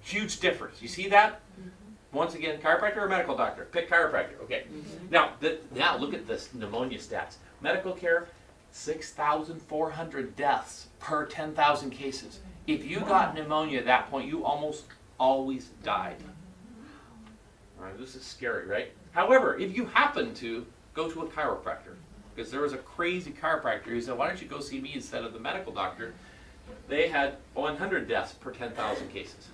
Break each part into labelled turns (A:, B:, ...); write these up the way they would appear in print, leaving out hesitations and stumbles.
A: Huge difference. You see that? Once again, chiropractor or medical doctor? Pick chiropractor. Okay. Now look at this pneumonia stats. Medical care, 6,400 deaths per 10,000 cases. If you got pneumonia at that point, you almost always died. All right, this is scary, right? However, if you happen to go to a chiropractor, because there was a crazy chiropractor who said, why don't you go see me instead of the medical doctor? They had 100 deaths per 10,000 cases.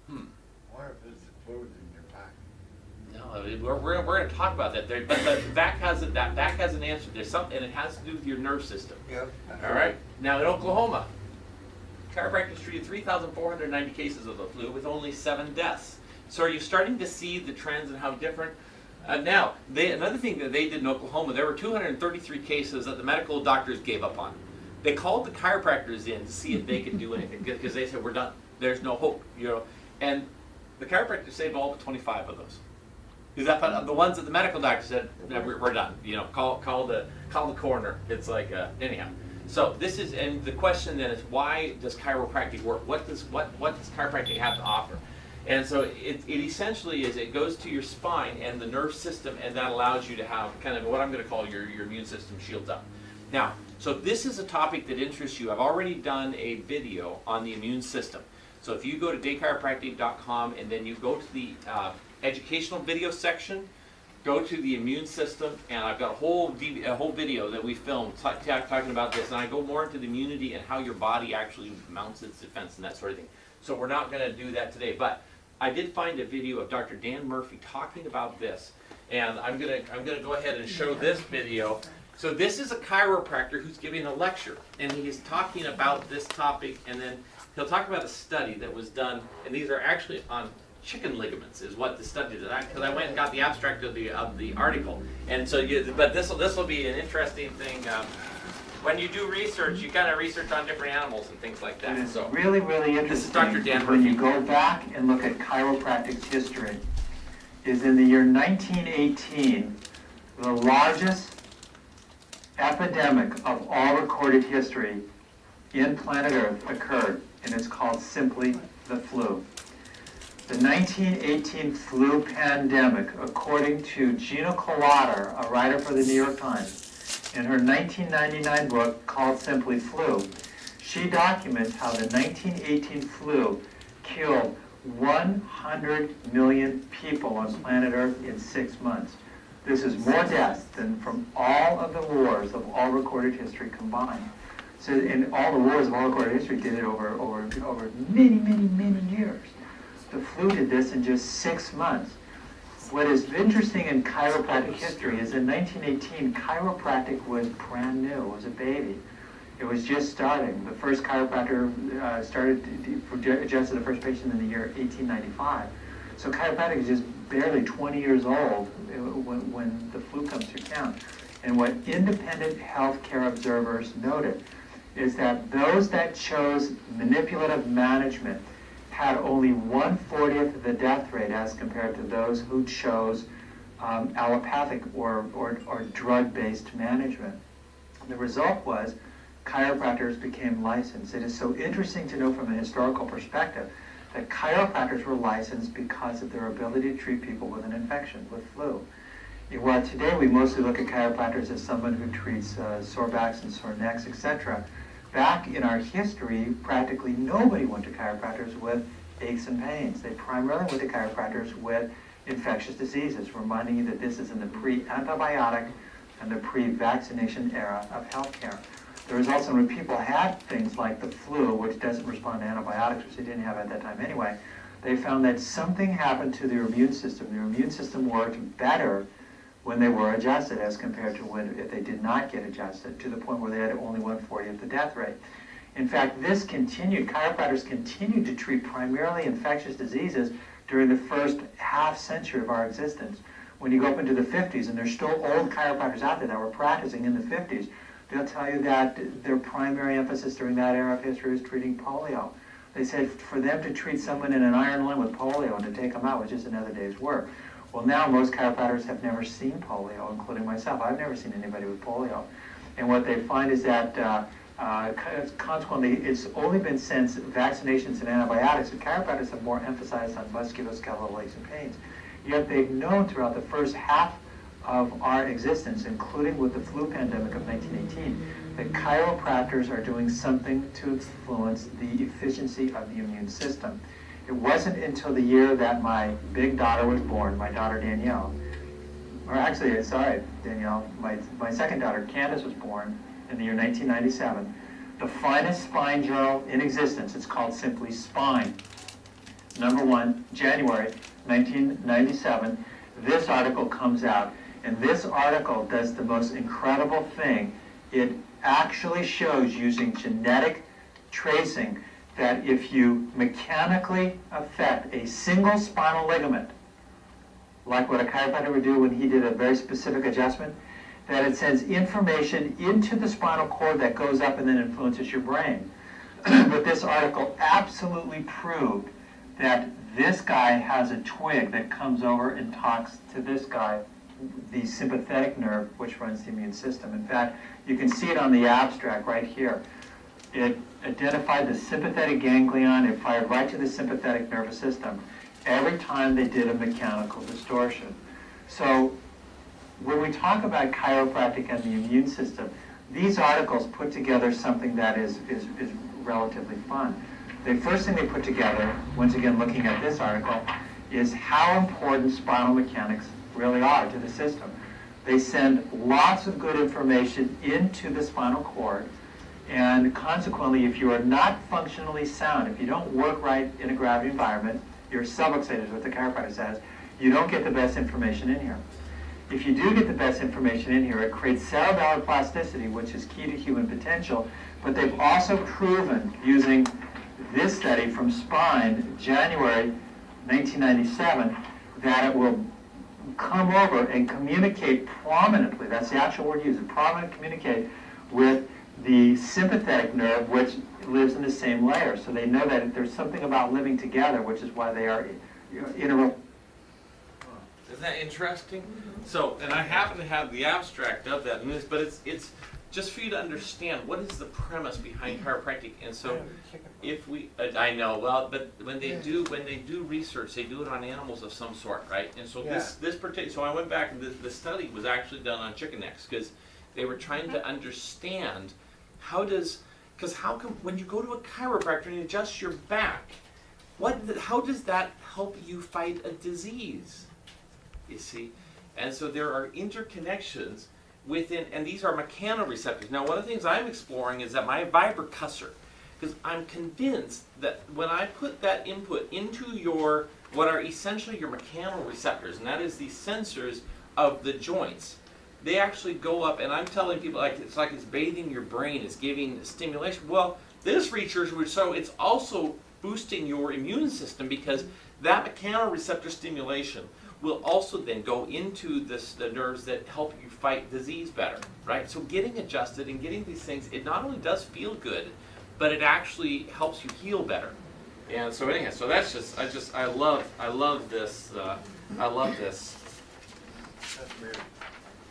B: What if it's the fluid in your back?
A: No, we're going to talk about that. But the back has an answer. There's something, and it has to do with your nerve system.
B: Yep.
A: All right. Now in Oklahoma, chiropractors treated 3,490 cases of the flu with only 7 deaths. So are you starting to see the trends and how different? Now, another thing that they did in Oklahoma, there were 233 cases that the medical doctors gave up on. They called the chiropractors in to see if they could do anything because they said, we're done. There's no hope, And the chiropractor saved all but 25 of those. Because the ones that the medical doctor said, no, we're done. Call the coroner. It's like anyhow. So this is, and the question then is, why does chiropractic work? What does chiropractic have to offer? And so it essentially is, it goes to your spine and the nerve system, and that allows you to have kind of what I'm going to call your immune system shields up. Now, so this is a topic that interests you. I've already done a video on the immune system. So if you go to daychiropractic.com and then you go to the educational video section, go to the immune system, and I've got a whole video that we filmed talking about this, and I go more into the immunity and how your body actually mounts its defense and that sort of thing. So we're not going to do that today, but I did find a video of Dr. Dan Murphy talking about this, and I'm gonna go ahead and show this video. So this is a chiropractor who's giving a lecture, and he's talking about this topic, and then he'll talk about a study that was done, and these are actually on chicken ligaments, is what the study did. Because I went and got the abstract of the article, and so but this will be an interesting thing. When you do research, you kind of research on different animals and things like that.
C: It is
A: so
C: really, really interesting.
A: This is Dr. Dan
C: when
A: Murphy.
C: you go back and look at chiropractic's history, is in the year 1918, the largest epidemic of all recorded history in planet Earth occurred, and it's called simply the flu. The 1918 flu pandemic, according to Gina Colada, a writer for the New York Times, in her 1999 book called Simply Flu, she documents how the 1918 flu killed 100 million people on planet Earth in 6 months. This is more deaths than from all of the wars of all recorded history combined. So, in all the wars of all recorded history did it over many, many, many years. The flu did this in just 6 months. What is interesting in chiropractic history is in 1918, chiropractic was brand new. It was a baby. It was just starting. The first chiropractor adjusted the first patient in the year 1895. So chiropractic is just barely 20 years old when the flu comes to account. And what independent healthcare observers noted is that those that chose manipulative management had only 1/40 of the death rate as compared to those who chose allopathic or drug-based management. The result was chiropractors became licensed. It is so interesting to know from a historical perspective that chiropractors were licensed because of their ability to treat people with an infection, with flu. While today we mostly look at chiropractors as someone who treats sore backs and sore necks, etc., back in our history, practically nobody went to chiropractors with aches and pains. They primarily went to chiropractors with infectious diseases, reminding you that this is in the pre-antibiotic and the pre-vaccination era of healthcare. The results when people had things like the flu, which doesn't respond to antibiotics, which they didn't have at that time anyway, they found that something happened to their immune system. Their immune system worked better when they were adjusted as compared to if they did not get adjusted, to the point where they had only 1/40 of the death rate. In fact, this continued. Chiropractors continued to treat primarily infectious diseases during the first half century of our existence. When you go up into the 50s, and there's still old chiropractors out there that were practicing in the 50s, they'll tell you that their primary emphasis during that era of history was treating polio. They said for them to treat someone in an iron lung with polio and to take them out was just another day's work. Well, now most chiropractors have never seen polio, including myself. I've never seen anybody with polio. And what they find is that Consequently, it's only been since vaccinations and antibiotics that chiropractors have more emphasized on musculoskeletal aches and pains. Yet they've known throughout the first half of our existence, including with the flu pandemic of 1918, that chiropractors are doing something to influence the efficiency of the immune system. It wasn't until the year that my big daughter was born, my daughter Danielle, or actually, sorry, Danielle, my second daughter, Candace, was born in the year 1997. The finest spine journal in existence, it's called simply Spine. #1, January 1997, this article comes out. And this article does the most incredible thing. It actually shows using genetic tracing that if you mechanically affect a single spinal ligament, like what a chiropractor would do when he did a very specific adjustment, that it sends information into the spinal cord that goes up and then influences your brain. But this article absolutely proved that this guy has a twig that comes over and talks to this guy, the sympathetic nerve, which runs the immune system. In fact, you can see it on the abstract right here. It identified the sympathetic ganglion. It fired right to the sympathetic nervous system every time they did a mechanical distortion. So when we talk about chiropractic and the immune system, these articles put together something that is relatively fun. The first thing they put together, once again looking at this article, is how important spinal mechanics really are to the system. They send lots of good information into the spinal cord, and consequently, if you are not functionally sound, if you don't work right in a gravity environment, you're subluxated is what the chiropractor says, you don't get the best information in here. If you do get the best information in here, it creates cerebellar plasticity, which is key to human potential, but they've also proven, using this study from Spine, January 1997, that it will come over and communicate prominently, that's the actual word used, prominent communicate with the sympathetic nerve, which lives in the same layer. So they know that there's something about living together, which is why they are integral.
A: Isn't that interesting? So, and I happen to have the abstract of that, but it's just for you to understand what is the premise behind chiropractic. And so, if we, I know, well, but when they do research, they do it on animals of some sort, right? And so this particular, so I went back and the study was actually done on chicken necks because they were trying to understand how come when you go to a chiropractor and you adjust your back, how does that help you fight a disease? You see, and so there are interconnections within, and these are mechanoreceptors. Now, one of the things I'm exploring is that my vibrocursor, because I'm convinced that when I put that input into what are essentially your mechanoreceptors, and that is the sensors of the joints, they actually go up, and I'm telling people it's like it's bathing your brain, it's giving stimulation. Well, this research would show it's also boosting your immune system because that mechanoreceptor stimulation will also then go into the nerves that help you fight disease better, right? So getting adjusted and getting these things, it not only does feel good, but it actually helps you heal better. And so anyhow, so that's I love this. I love this.
B: That's weird.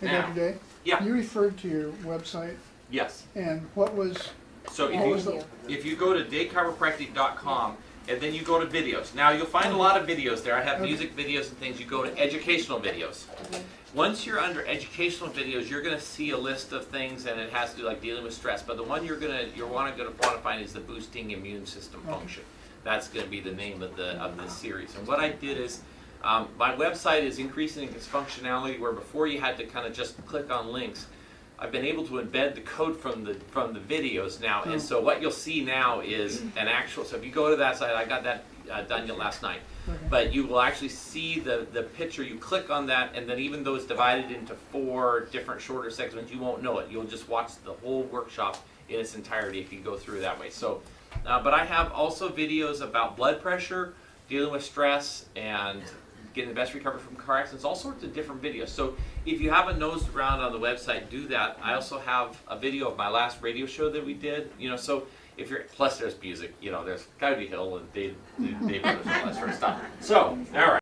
D: Hey,
A: Now,
D: Dr. Day?
A: Yeah.
D: You referred to your website,
A: Yes.
D: and what was,
A: So
D: what was the,
A: if you go to daychiropractic.com and then you go to videos. Now you'll find a lot of videos there. I have music videos and things. You go to educational videos. Once you're under educational videos, you're going to see a list of things, and it has to do like dealing with stress. But the one you're want to find is the boosting immune system function. That's going to be the name of this series. And what I did is, my website is increasing its functionality. Where before you had to kind of just click on links, I've been able to embed the code from the videos now. And so what you'll see now is an actual. So if you go to that site, I got that done last night. But you will actually see the picture. You click on that, and then even though it's divided into 4 different shorter segments, you won't know it. You'll just watch the whole workshop in its entirety if you go through that way. So, but I have also videos about blood pressure, dealing with stress, and getting the best recovery from car accidents, all sorts of different videos. So if you haven't nosed around on the website, do that. I also have a video of my last radio show that we did. So if you're, plus there's music, there's Coyote Hill and Dave Brothers and all that sort of stuff. So, all right.